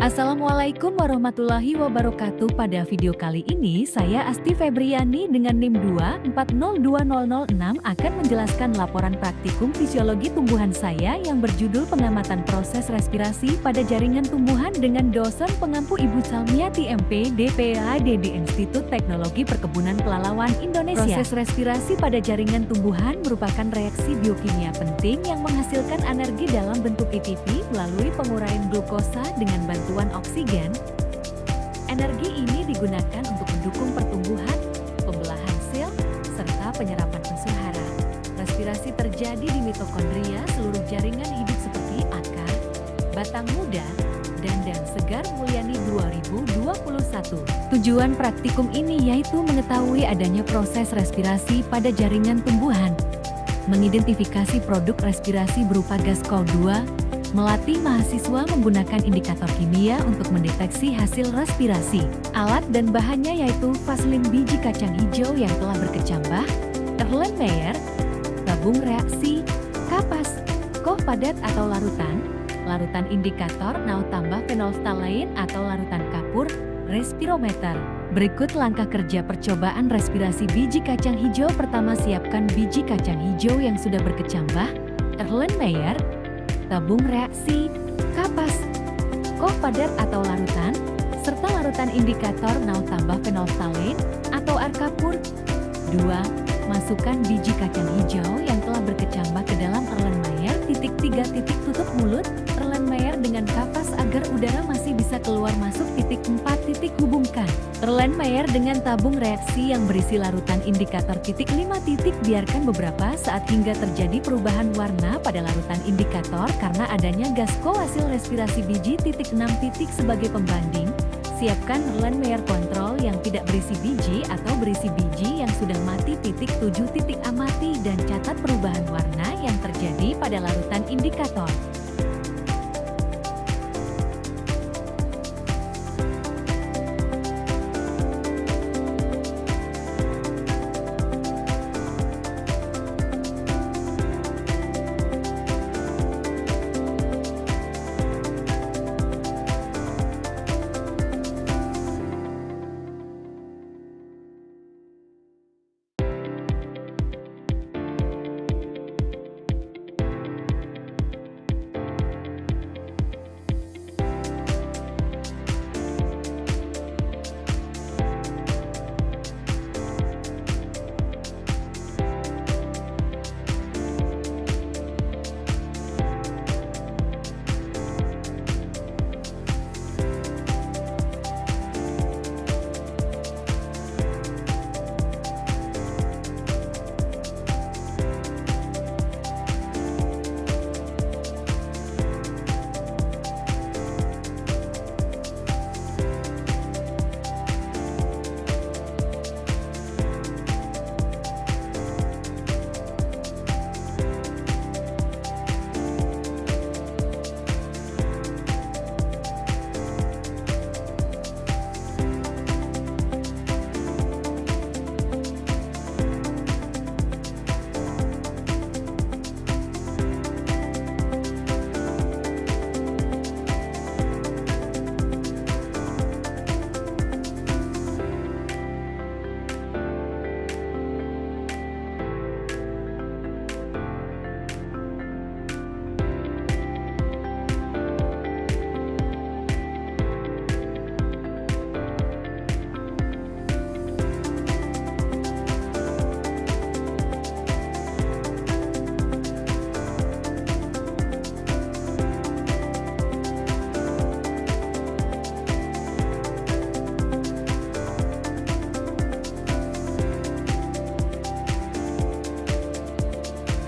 Assalamualaikum warahmatullahi wabarakatuh. Pada video kali ini saya Asti Febriani dengan NIM 2402006 akan menjelaskan laporan praktikum fisiologi tumbuhan saya yang berjudul pengamatan proses respirasi pada jaringan tumbuhan dengan dosen pengampu Ibu Salmiati MP DPAD di Institut Teknologi Perkebunan Pelalawan Indonesia. Proses respirasi pada jaringan tumbuhan merupakan reaksi biokimia penting yang menghasilkan energi dalam bentuk ATP melalui penguraian glukosa dengan bantuan oksigen. Energi ini digunakan untuk mendukung pertumbuhan, pembelahan sel, serta penyerapan unsur hara. Respirasi terjadi di mitokondria seluruh jaringan hidup seperti akar, batang muda, dan segar Mulyani 2021. Tujuan praktikum ini yaitu mengetahui adanya proses respirasi pada jaringan tumbuhan, mengidentifikasi produk respirasi berupa gas CO2, melatih mahasiswa menggunakan indikator kimia untuk mendeteksi hasil respirasi. Alat dan bahannya yaitu vaselin biji kacang hijau yang telah berkecambah, Erlenmeyer, tabung reaksi, kapas, koh padat atau larutan, larutan indikator NaO tambah fenolftalein atau larutan kapur, respirometer. Berikut langkah kerja percobaan respirasi biji kacang hijau. Pertama, siapkan biji kacang hijau yang sudah berkecambah, Erlenmeyer, tabung reaksi, kapas, koh padat atau larutan, serta larutan indikator NaO tambah fenolftalein atau air kapur. 2. Masukkan biji kacang hijau yang telah berkecambah ke dalam Erlenmeyer. 3. Tutup mulut Erlenmeyer dengan kapas agar udara masih bisa keluar masuk. 4. Hubungkan Erlenmeyer dengan tabung reaksi yang berisi larutan indikator. 5. Biarkan beberapa saat hingga terjadi perubahan warna pada larutan indikator karena adanya gas hasil respirasi biji. 6. Sebagai pembanding, siapkan Erlenmeyer kontrol yang tidak berisi biji atau berisi biji yang sudah mati. 7. Amati dan catat perubahan warna yang terjadi pada larutan indikator.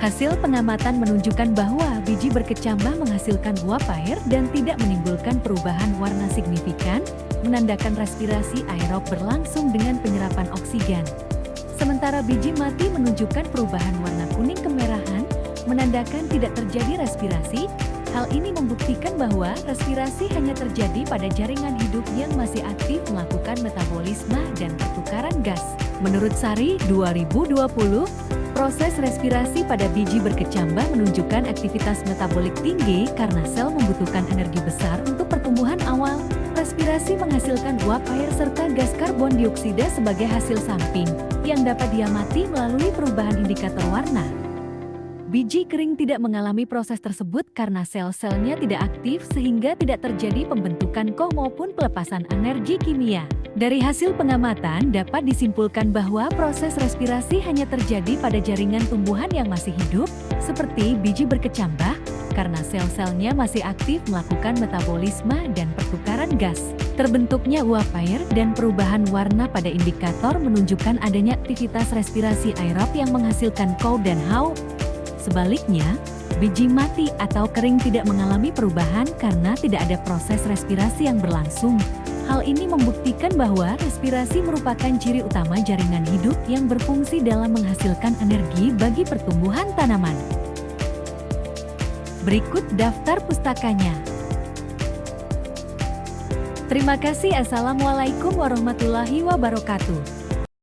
Hasil pengamatan menunjukkan bahwa biji berkecambah menghasilkan uap air dan tidak menimbulkan perubahan warna signifikan, menandakan respirasi aerob berlangsung dengan penyerapan oksigen. Sementara biji mati menunjukkan perubahan warna kuning kemerahan, menandakan tidak terjadi respirasi. Hal ini membuktikan bahwa respirasi hanya terjadi pada jaringan hidup yang masih aktif melakukan metabolisme dan pertukaran gas. Menurut Sari, 2020, proses respirasi pada biji berkecambah menunjukkan aktivitas metabolik tinggi karena sel membutuhkan energi besar untuk pertumbuhan awal. Respirasi menghasilkan uap air serta gas karbon dioksida sebagai hasil samping, yang dapat diamati melalui perubahan indikator warna. Biji kering tidak mengalami proses tersebut karena sel-selnya tidak aktif sehingga tidak terjadi pembentukan KOH maupun pelepasan energi kimia. Dari hasil pengamatan dapat disimpulkan bahwa proses respirasi hanya terjadi pada jaringan tumbuhan yang masih hidup, seperti biji berkecambah, karena sel-selnya masih aktif melakukan metabolisme dan pertukaran gas. Terbentuknya uap air dan perubahan warna pada indikator menunjukkan adanya aktivitas respirasi aerob yang menghasilkan KOH dan HAO. Sebaliknya, biji mati atau kering tidak mengalami perubahan karena tidak ada proses respirasi yang berlangsung. Hal ini membuktikan bahwa respirasi merupakan ciri utama jaringan hidup yang berfungsi dalam menghasilkan energi bagi pertumbuhan tanaman. Berikut daftar pustakanya. Terima kasih. Assalamualaikum warahmatullahi wabarakatuh.